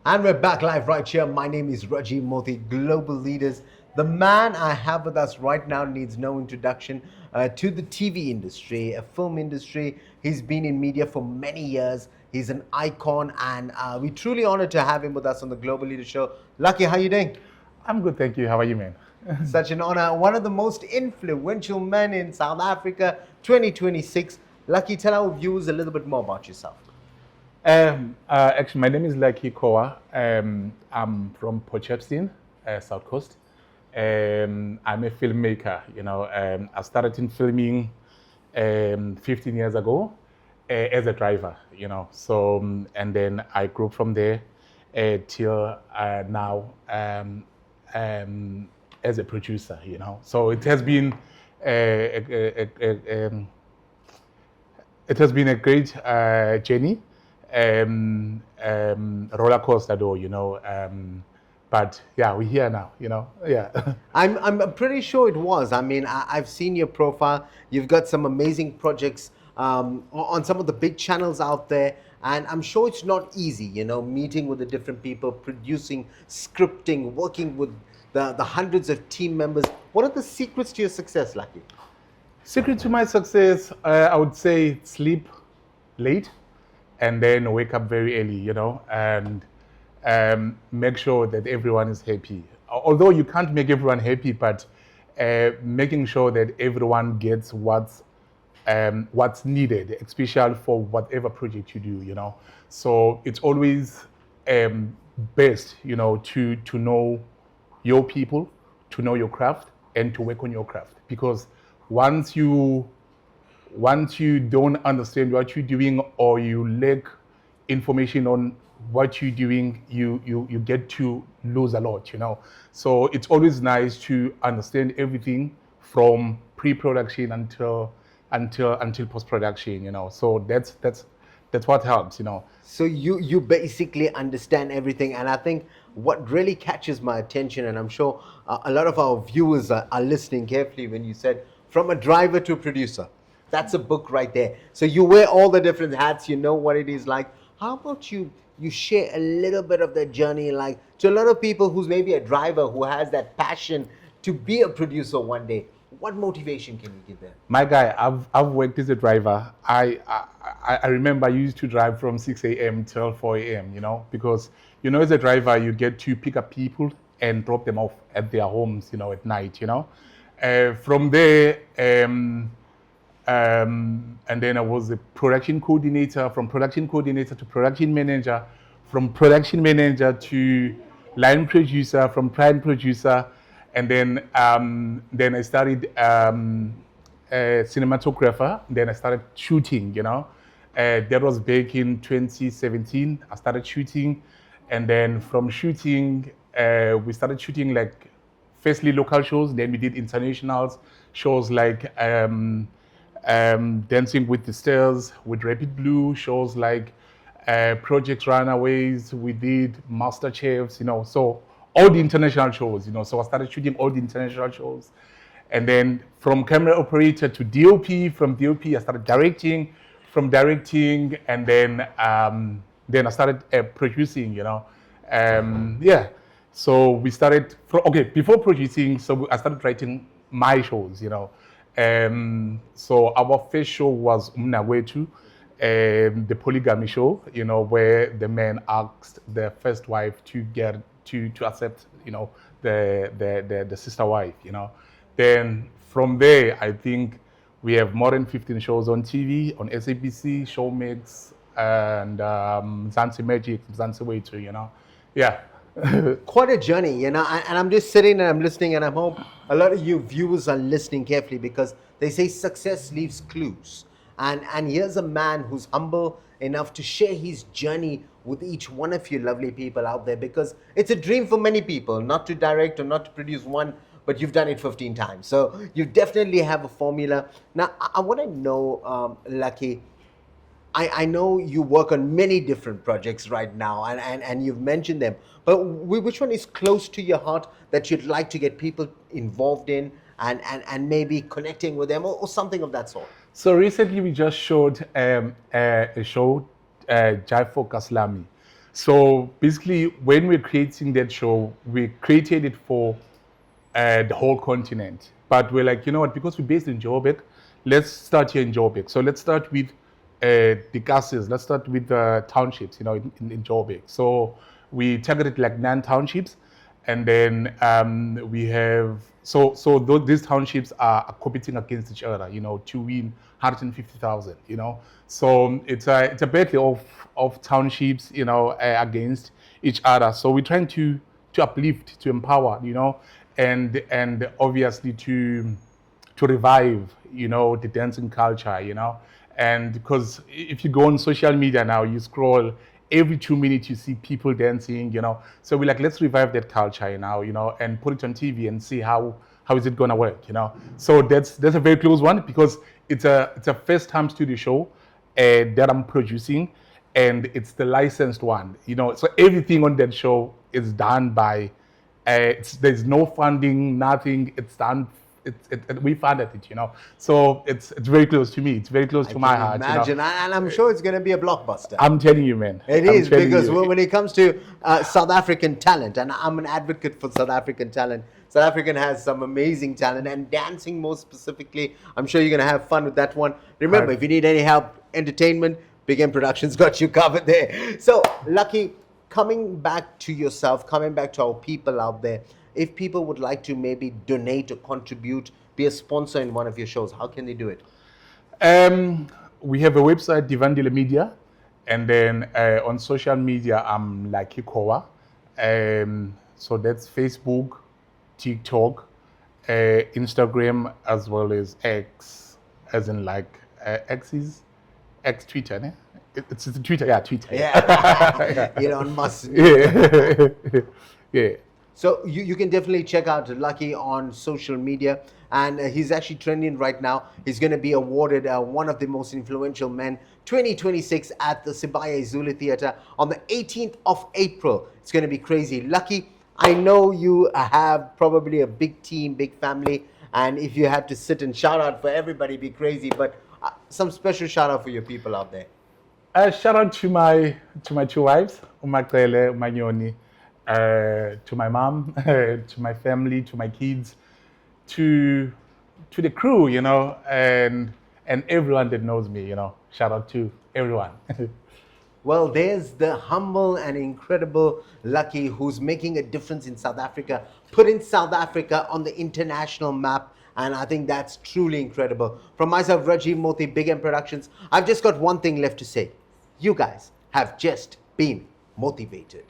And we're back live right here. My name is Raji Moti, Global Leaders. The man I have with us right now needs no introduction to the TV industry, a film industry. He's been in media for many years. He's an icon, and we're truly honored to have him with us on the Global Leaders Show. Lucky, how you doing? I'm good, thank you. How are you, man? Such an honor. One of the most influential men in South Africa, 2026. Lucky, tell our viewers a little bit more about yourself. Actually, my name is Lucky Kowa. I'm from Potchefstroom, South Coast. I'm a filmmaker. I started in filming 15 years ago as a driver. And then I grew from there till now as a producer. So it has been it has been a great journey, roller coaster though, but yeah, we're here now, yeah. I'm pretty sure it was. I mean, I've seen your profile. You've got some amazing projects on some of the big channels out there. And I'm sure it's not easy, meeting with the different people, producing, scripting, working with the hundreds of team members. What are the secrets to your success, Lucky? Secret to my success, I would say sleep late and then wake up very early, and make sure that everyone is happy. Although you can't make everyone happy, but making sure that everyone gets what's needed, especially for whatever project you do. So it's always best, to know your people, to know your craft, and to work on your craft. Because once you don't understand what you're doing, or you lack information on what you're doing, you get to lose a lot. So it's always nice to understand everything from pre-production until post-production. So that's what helps. So you basically understand everything, and I think what really catches my attention, and I'm sure a lot of our viewers are listening carefully when you said from a driver to a producer. That's a book right there. So you wear all the different hats. You know what it is like. How about you share a little bit of that journey, like to a lot of people who's maybe a driver who has that passion to be a producer one day. What motivation can you give them? My guy, I've worked as a driver. I remember I used to drive from 6 a.m. till 4 a.m. Because as a driver you get to pick up people and drop them off at their homes, at night. From there, and then I was a production coordinator. From production coordinator to production manager, from production manager to line producer, from line producer, and then I started a cinematographer. Then I started shooting. That was back in 2017. I started shooting, and then from shooting, we started shooting like firstly local shows. Then we did international shows like Dancing with the Stars, with Rapid Blue, shows like Project Runaways. We did Master Chefs. So all the international shows. So I started shooting all the international shows, and then from camera operator to DOP. From DOP, I started directing. From directing, and then I started producing. Yeah. So we started before producing. So I started writing my shows. So our first show was Umnawetu, the polygamy show, where the man asked the first wife to get to accept, the sister wife. Then from there, I think we have more than 15 shows on TV, on SABC, Showmix, and Zanzi Magic, Zanzi Wetu. Yeah. Quite a journey, and I'm just sitting and I'm listening, and I hope a lot of you viewers are listening carefully, because they say success leaves clues. And here's a man who's humble enough to share his journey with each one of you lovely people out there, because it's a dream for many people not to direct or not to produce one, but you've done it 15 times. So you definitely have a formula. Now, I want to know, Lucky, I know you work on many different projects right now, and you've mentioned them, but which one is close to your heart that you'd like to get people involved in, and maybe connecting with them, or something of that sort? So recently we just showed a show, Jai for Kaslami, So basically, when we're creating that show, we created it for the whole continent. But we're like, you know what, because we're based in Joburg, let's start here in Joburg. So let's start with the castles, let's start with the townships, in Joburg. So we targeted like 9 townships. And then we have, these townships are competing against each other, to win 150,000, So it's a battle of townships, against each other. So we're trying to uplift, to empower, and obviously to revive, the dancing culture, And because if you go on social media now, you scroll, every 2 minutes you see people dancing, So we're like, let's revive that culture now, and put it on TV and see how is it gonna work, So that's a very close one, because it's a first time studio show that I'm producing, and it's the licensed one, So everything on that show is done by. There's no funding, nothing. It's done. We funded it, So it's very close to me. It's very close to my heart. Imagine, and I'm sure it's going to be a blockbuster. I'm telling you, man. It I'm is, telling because you. when it comes to South African talent, and I'm an advocate for South African talent. South African has some amazing talent, and dancing more specifically. I'm sure you're going to have fun with that one. Remember, Right. if you need any help, entertainment, Big M Productions got you covered there. So, Lucky, coming back to yourself, coming back to our people out there, if people would like to maybe donate or contribute, be a sponsor in one of your shows, how can they do it? We have a website, Divandile Media, and then on social media, I'm Lucky Kowa. So that's Facebook, TikTok, Instagram, as well as X, as in like X's, X Twitter, ne? It's Twitter, yeah, Twitter. Yeah, Elon Musk. Yeah. Yeah. So you can definitely check out Lucky on social media, and he's actually trending right now. He's going to be awarded one of the most influential men 2026 at the Sibaya Zulu Theatre on the 18th of April. It's going to be crazy. Lucky, I know you have probably a big team, big family, and if you had to sit and shout out for everybody, it'd be crazy, but some special shout out for your people out there. Shout out to my 2 wives, Umakrele, Umanyoni, to my mom, to my family, to my kids, to the crew, and everyone that knows me, Shout out to everyone. Well, there's the humble and incredible Lucky, who's making a difference in South Africa, putting South Africa on the international map. And I think that's truly incredible. From myself, Rajiv Moti, Big M Productions, I've just got one thing left to say. You guys have just been motivated.